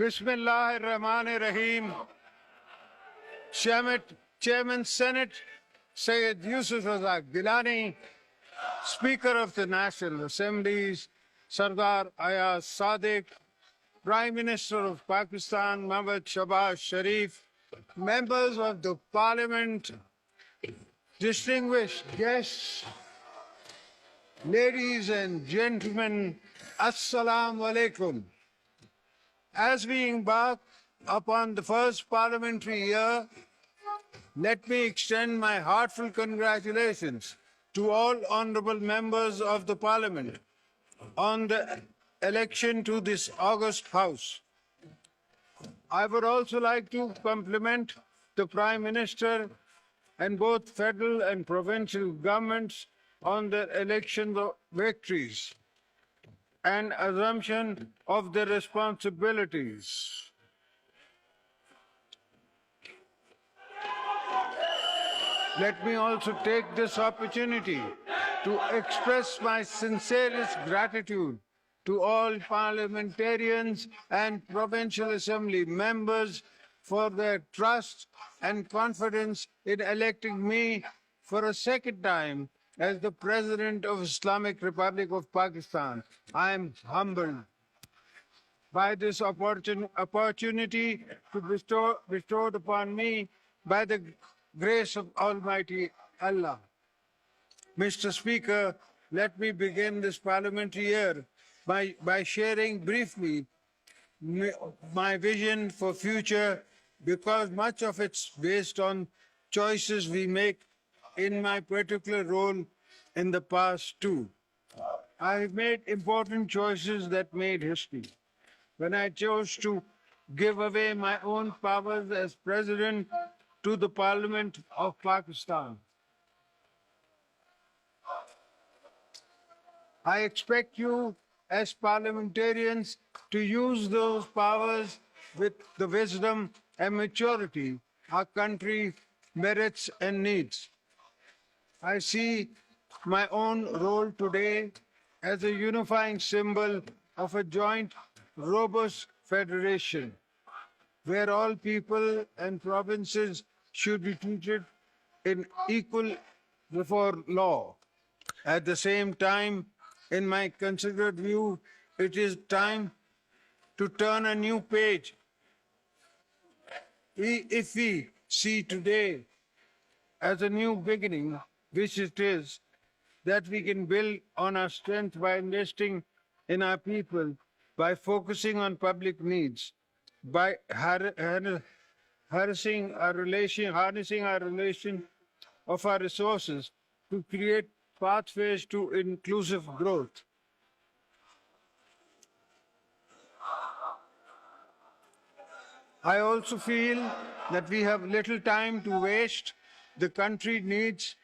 Bismillahir-Rahmanir-Rahim. Chairman Senate Syed Yusuf Razak Gilani, Speaker of the National Assemblies Sardar Ayaz Sadiq, Prime Minister of Pakistan Mehbooba Shahbaz Sharif, members of the Parliament, distinguished guests, ladies and gentlemen, Assalamu alaikum. As we embark upon the first parliamentary year, let me extend my heartfelt congratulations to all honorable members of the Parliament on the election to this august House. I would also like to compliment the Prime Minister and both federal and provincial governments on their election victories and assumption of their responsibilities. Let me also take this opportunity to express my sincerest gratitude to all parliamentarians and provincial assembly members for their trust and confidence in electing me for a second time as the President of Islamic Republic of Pakistan. I am humbled by this opportunity bestowed upon me by the grace of Almighty Allah. Mr. Speaker, let me begin this parliamentary year by sharing briefly my vision for future, because much of it's based on choices we make in my particular role in the past too. I have made important choices that made history. When I chose to give away my own powers as president to the Parliament of Pakistan. I expect you as parliamentarians to use those powers with the wisdom and maturity our country merits and needs. I see my own role today as a unifying symbol of a joint, robust federation, where all people and provinces should be treated in equal before law. At the same time, in my considered view, it is time to turn a new page. If we see today as a new beginning, which it is, that we can build on our strength by investing in our people, by focusing on public needs, by harnessing our relation of our resources to create pathways to inclusive growth. I also feel that we have little time to waste. The country needs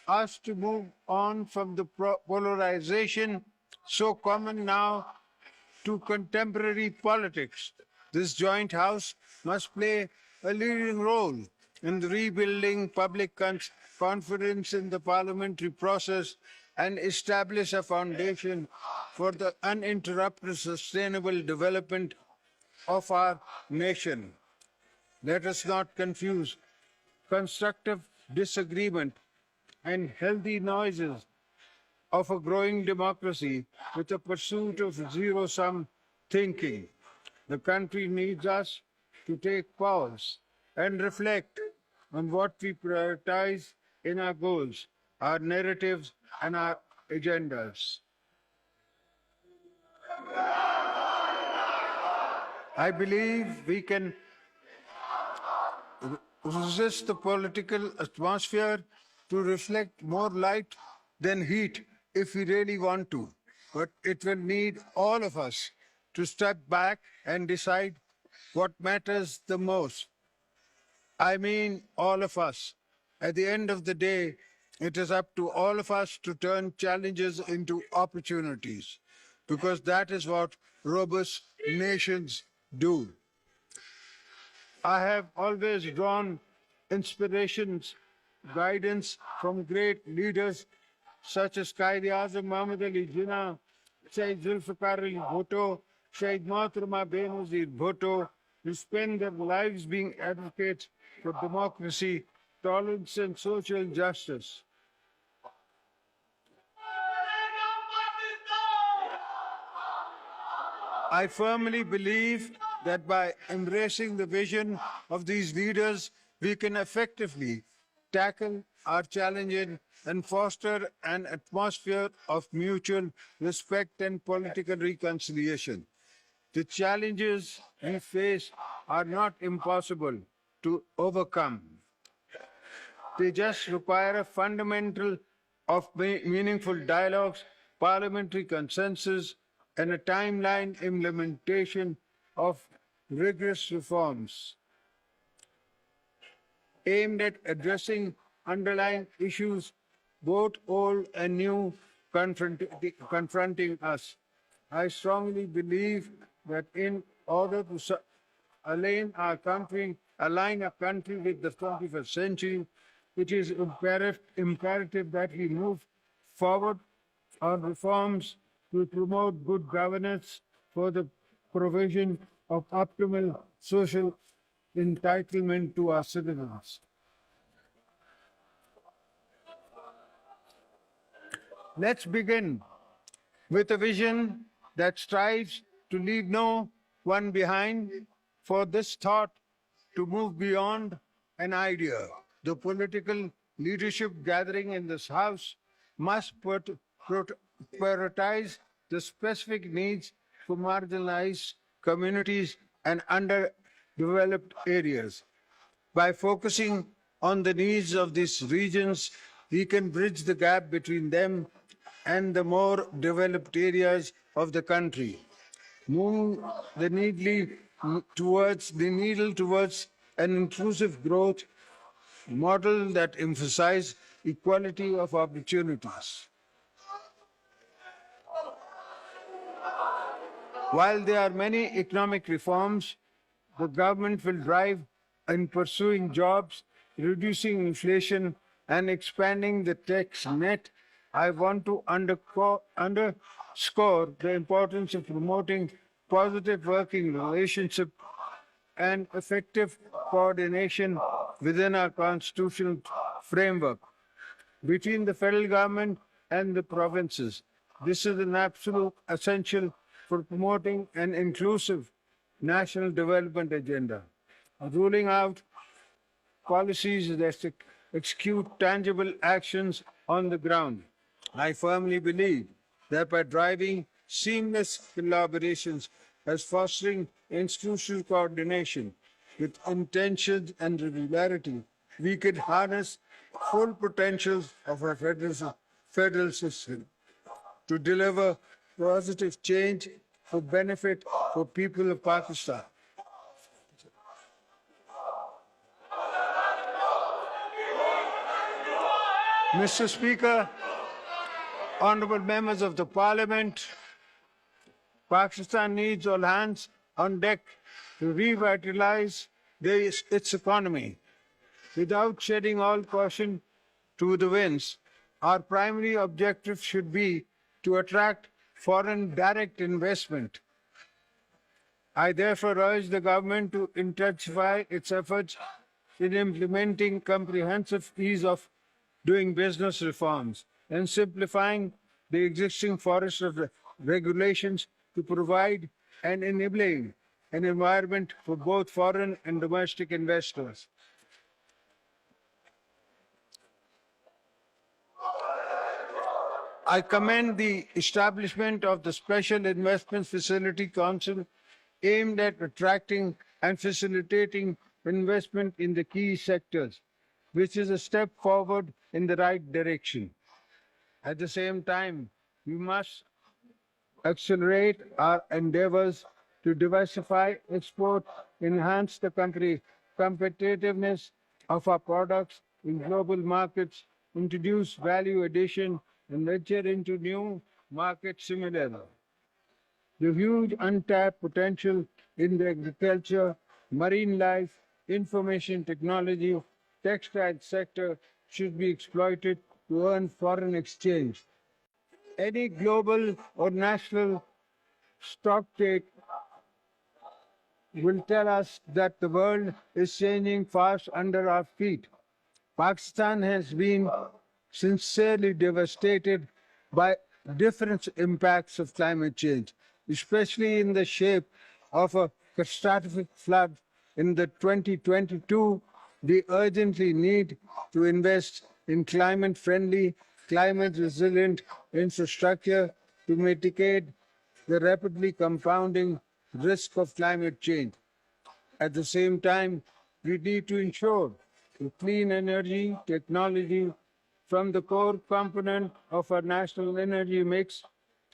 us to move on from the polarization so common now to contemporary politics. This joint house must play a leading role in rebuilding public confidence in the parliamentary process and establish a foundation for the uninterrupted sustainable development of our nation. Let us not confuse constructive disagreement and healthy noises of a growing democracy with the pursuit of zero-sum thinking. The country needs us to take pause and reflect on what we prioritize in our goals, our narratives, and our agendas. I believe we can resist the political atmosphere to reflect more light than heat if we really want to. But it will need all of us to step back and decide what matters the most. I mean, all of us. At the end of the day, it is up to all of us to turn challenges into opportunities, because that is what robust nations do. I have always drawn inspirations, guidance from great leaders such as Quaid-e-Azam Muhammad Ali Jinnah, Sayyid Zulfikar Ali Bhutto, Shaheed Mohtarama Benazir Bhutto, who spend their lives being advocates for democracy, tolerance, and social justice. I firmly believe that by embracing the vision of these leaders, we can effectively tackle our challenges and foster an atmosphere of mutual respect and political reconciliation. The challenges we face are not impossible to overcome. They just require a fundamental of meaningful dialogues, parliamentary consensus, and a timeline implementation of rigorous reforms aimed at addressing underlying issues, both old and new, confronting us. I strongly believe that in order to align our country with the 21st century, it is imperative that we move forward on reforms to promote good governance for the provision of optimal social entitlement to our citizens. Let's begin with a vision that strives to leave no one behind, for this thought to move beyond an idea. The political leadership gathering in this House must prioritize the specific needs for marginalized communities and underdeveloped areas. By focusing on the needs of these regions, we can bridge the gap between them and the more developed areas of the country. Move the needle towards an inclusive growth model that emphasizes equality of opportunities. While there are many economic reforms the government will drive in pursuing jobs, reducing inflation, and expanding the tax net, I want to underscore the importance of promoting positive working relationship and effective coordination within our constitutional framework between the federal government and the provinces. This is an absolute essential for promoting an inclusive national development agenda, ruling out policies that execute tangible actions on the ground. I firmly believe that by driving seamless collaborations as fostering institutional coordination with intention and regularity, we could harness full potentials of our federal system to deliver positive change for benefit for people of Pakistan. Mr. Speaker, honorable members of the Parliament, Pakistan needs all hands on deck to revitalize its economy. Without shedding all caution to the winds, our primary objective should be to attract foreign direct investment. I therefore urge the government to intensify its efforts in implementing comprehensive ease of doing business reforms and simplifying the existing forest of regulations to provide an enabling an environment for both foreign and domestic investors. I commend the establishment of the Special Investment Facility Council aimed at attracting and facilitating investment in the key sectors, which is a step forward in the right direction. At the same time, we must accelerate our endeavors to diversify export, enhance the country competitiveness of our products in global markets, introduce value addition, and venture into new markets similarly. The huge untapped potential in the agriculture, marine life, information technology, textile sector should be exploited to earn foreign exchange. Any global or national stocktake will tell us that the world is changing fast under our feet. Pakistan has been sincerely devastated by different impacts of climate change, especially in the shape of a catastrophic flood in the 2022. We urgently need to invest in climate-friendly, climate-resilient infrastructure to mitigate the rapidly compounding risk of climate change. At the same time, we need to ensure that clean energy technology from the core component of our national energy mix,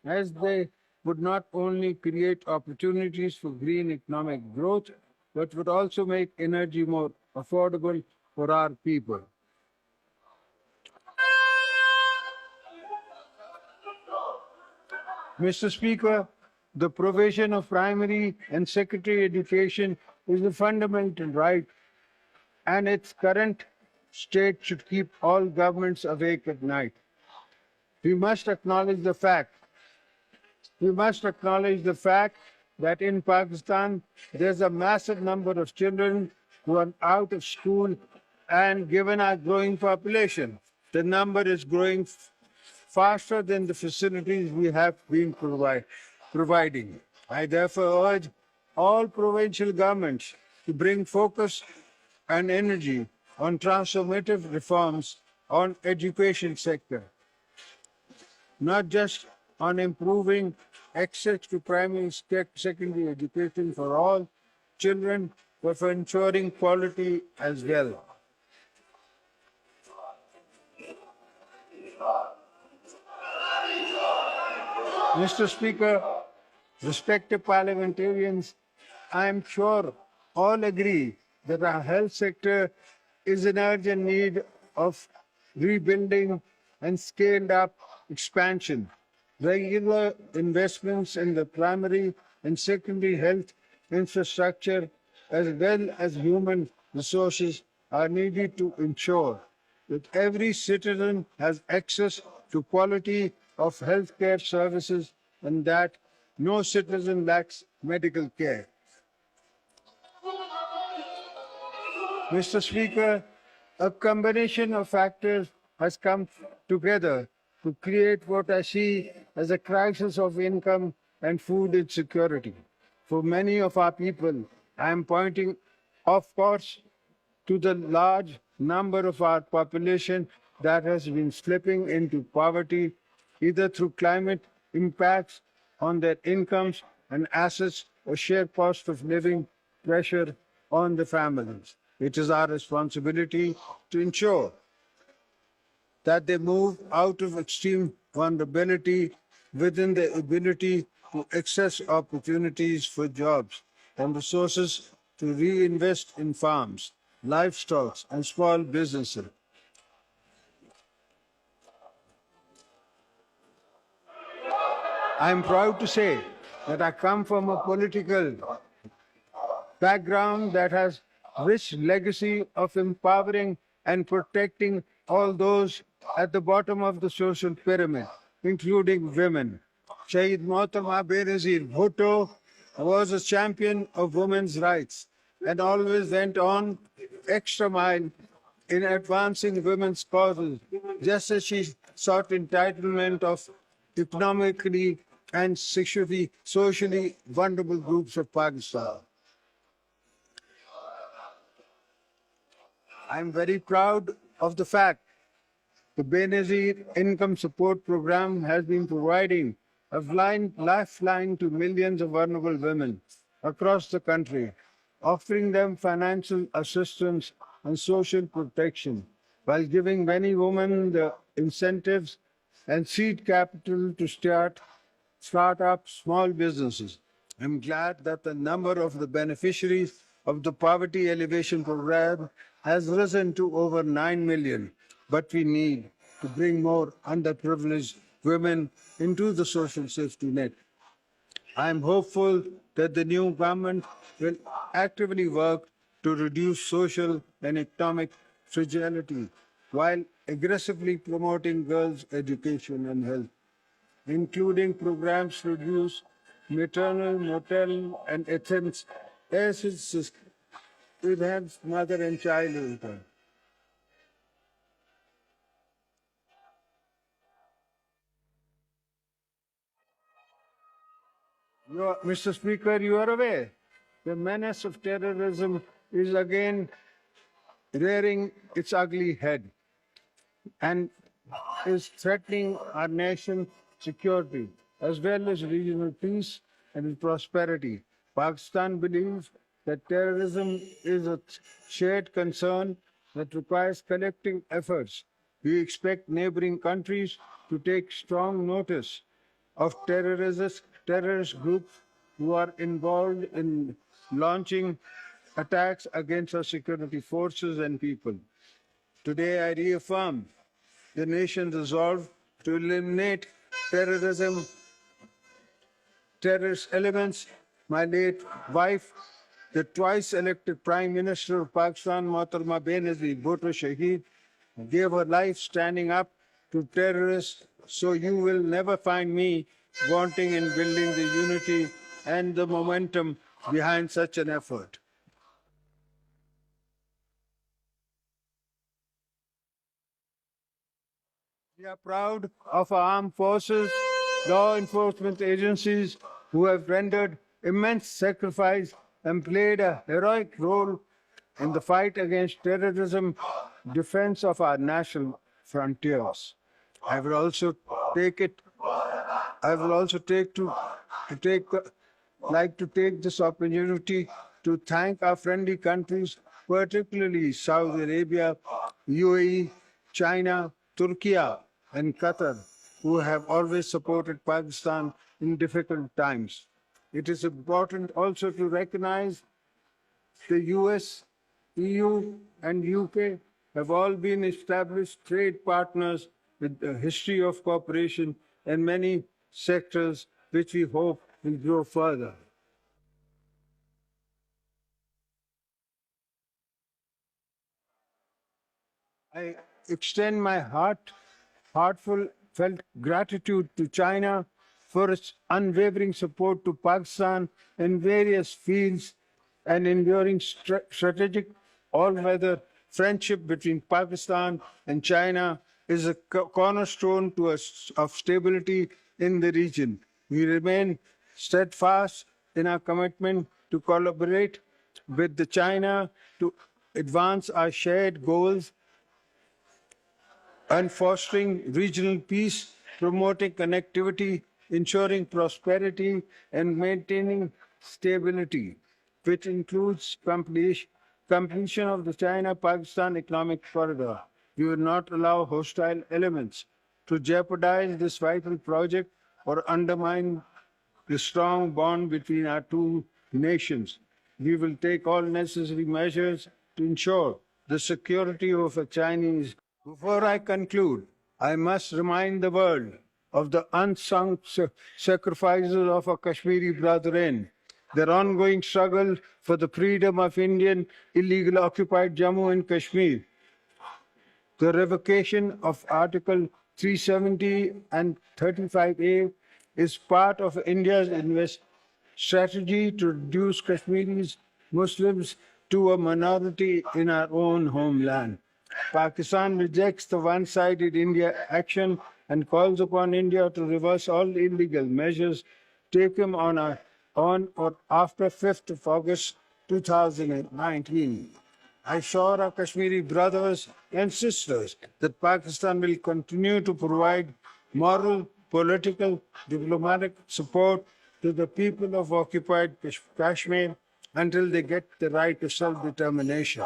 as they would not only create opportunities for green economic growth, but would also make energy more affordable for our people. Mr. Speaker, the provision of primary and secondary education is a fundamental right, and its current state should keep all governments awake at night. We must acknowledge the fact we must acknowledge the fact that in Pakistan there's a massive number of children who are out of school, and given our growing population, the number is growing faster than the facilities we have been providing. I therefore urge all provincial governments to bring focus and energy on transformative reforms on education sector, not just on improving access to primary secondary education for all children, but for ensuring quality as well. Mr. Speaker, respected parliamentarians, I am sure all agree that our health sector is in urgent need of rebuilding and scaled up expansion. Regular investments in the primary and secondary health infrastructure, as well as human resources, are needed to ensure that every citizen has access to quality of healthcare services and that no citizen lacks medical care. Mr. Speaker, a combination of factors has come together to create what I see as a crisis of income and food insecurity. For many of our people, I am pointing, of course, to the large number of our population that has been slipping into poverty, either through climate impacts on their incomes and assets or sheer cost of living pressure on the families. It is our responsibility to ensure that they move out of extreme vulnerability within the ability to access opportunities for jobs and resources to reinvest in farms, livestock, and small businesses. I am proud to say that I come from a political background that has rich legacy of empowering and protecting all those at the bottom of the social pyramid, including women. Shaheed Mohammad Benazir Bhutto was a champion of women's rights and always went on extra mile in advancing women's causes, just as she sought entitlement of economically and socially vulnerable groups of Pakistan. I am very proud of the fact the Benazir Income Support Program has been providing a lifeline to millions of vulnerable women across the country, offering them financial assistance and social protection, while giving many women the incentives and seed capital to start up small businesses. I'm glad that the number of the beneficiaries of the Poverty Elevation Program has risen to over 9 million, but we need to bring more underprivileged women into the social safety net. I am hopeful that the new government will actively work to reduce social and economic fragility while aggressively promoting girls' education and health, including programs to reduce maternal, and Yes, it has mother and child in turn. Mr. Speaker, you are aware the menace of terrorism is again rearing its ugly head and is threatening our nation's security as well as regional peace and prosperity. Pakistan believes that terrorism is a shared concern that requires collective efforts. We expect neighboring countries to take strong notice of terrorist groups who are involved in launching attacks against our security forces and people. Today, I reaffirm the nation's resolve to eliminate terrorism, terrorist elements. My late wife, the twice elected Prime Minister of Pakistan, Mohtarma Benazir Bhutto Shaheed, gave her life standing up to terrorists. So you will never find me wanting in building the unity and the momentum behind such an effort. We are proud of our armed forces, law enforcement agencies who have rendered immense sacrifice and played a heroic role in the fight against terrorism, defense of our national frontiers. I will also take it. I will also to take like to take this opportunity to thank our friendly countries, particularly Saudi Arabia, UAE, China, Turkey, and Qatar, who have always supported Pakistan in difficult times. It is important also to recognize the US, EU, and UK have all been established trade partners with a history of cooperation in many sectors, which we hope will grow further. I extend my heartfelt gratitude to China for its unwavering support to Pakistan in various fields and enduring strategic all-weather friendship between Pakistan and China is a cornerstone to of stability in the region. We remain steadfast in our commitment to collaborate with the China to advance our shared goals and fostering regional peace, promoting connectivity, ensuring prosperity, and maintaining stability, which includes completion of the China-Pakistan Economic Corridor. We will not allow hostile elements to jeopardize this vital project or undermine the strong bond between our two nations. We will take all necessary measures to ensure the security of a Chinese. Before I conclude, I must remind the world of the unsung sacrifices of our Kashmiri brethren, their ongoing struggle for the freedom of Indian illegal occupied Jammu and Kashmir, the revocation of Article 370 and 35A is part of India's strategy to reduce Kashmiris Muslims to a minority in our own homeland. Pakistan rejects the one-sided India action and calls upon India to reverse all illegal measures taken on or after 5th of August 2019. I assure our Kashmiri brothers and sisters that Pakistan will continue to provide moral, political, diplomatic support to the people of occupied Kashmir until they get the right to self-determination.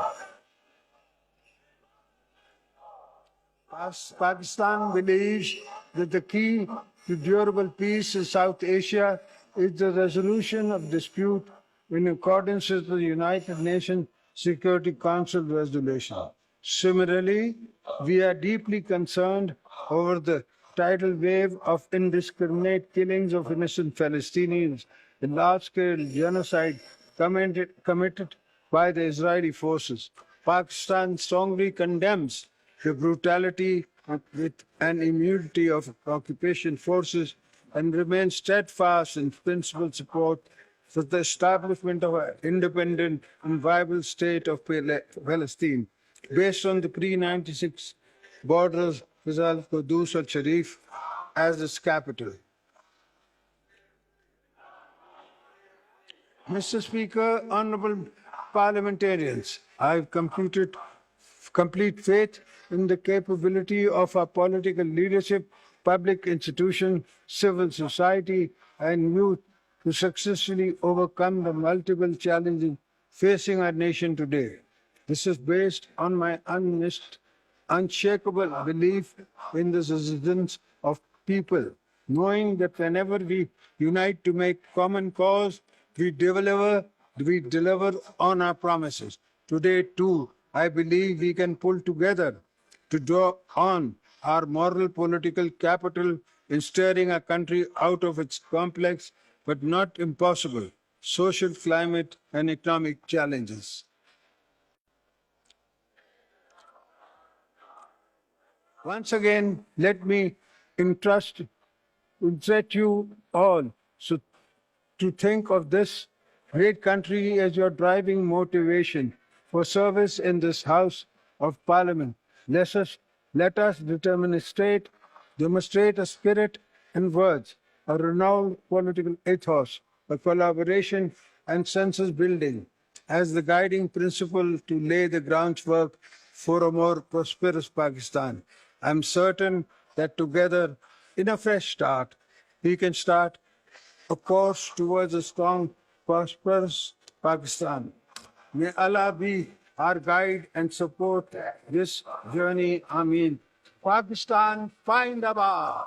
Pakistan believes that the key to durable peace in South Asia is the resolution of dispute in accordance with the United Nations Security Council resolution. Similarly, we are deeply concerned over the tidal wave of indiscriminate killings of innocent Palestinians, the large-scale genocide committed by the Israeli forces. Pakistan strongly condemns the brutality and immunity of occupation forces and remains steadfast in principled support for the establishment of an independent and viable state of Palestine based on the pre-96 borders with Al-Qudus al-Sharif as its capital. Mr. Speaker, honorable parliamentarians, I have complete faith in the capability of our political leadership, public institutions, civil society, and youth to successfully overcome the multiple challenges facing our nation today. This is based on my unshakable belief in the resistance of people, knowing that whenever we unite to make common cause, we deliver on our promises. Today, too, I believe we can pull together to draw on our moral political capital in steering our country out of its complex but not impossible social, climate, and economic challenges. Once again, let me entrust you all to think of this great country as your driving motivation for service in this House of Parliament. Let us demonstrate a spirit and words, a renowned political ethos, a collaboration and census building as the guiding principle to lay the groundwork for a more prosperous Pakistan. I'm certain that together, in a fresh start, we can start a course towards a strong, prosperous Pakistan. May Allah be our guide and support this journey. Ameen. Pakistan, find Abad.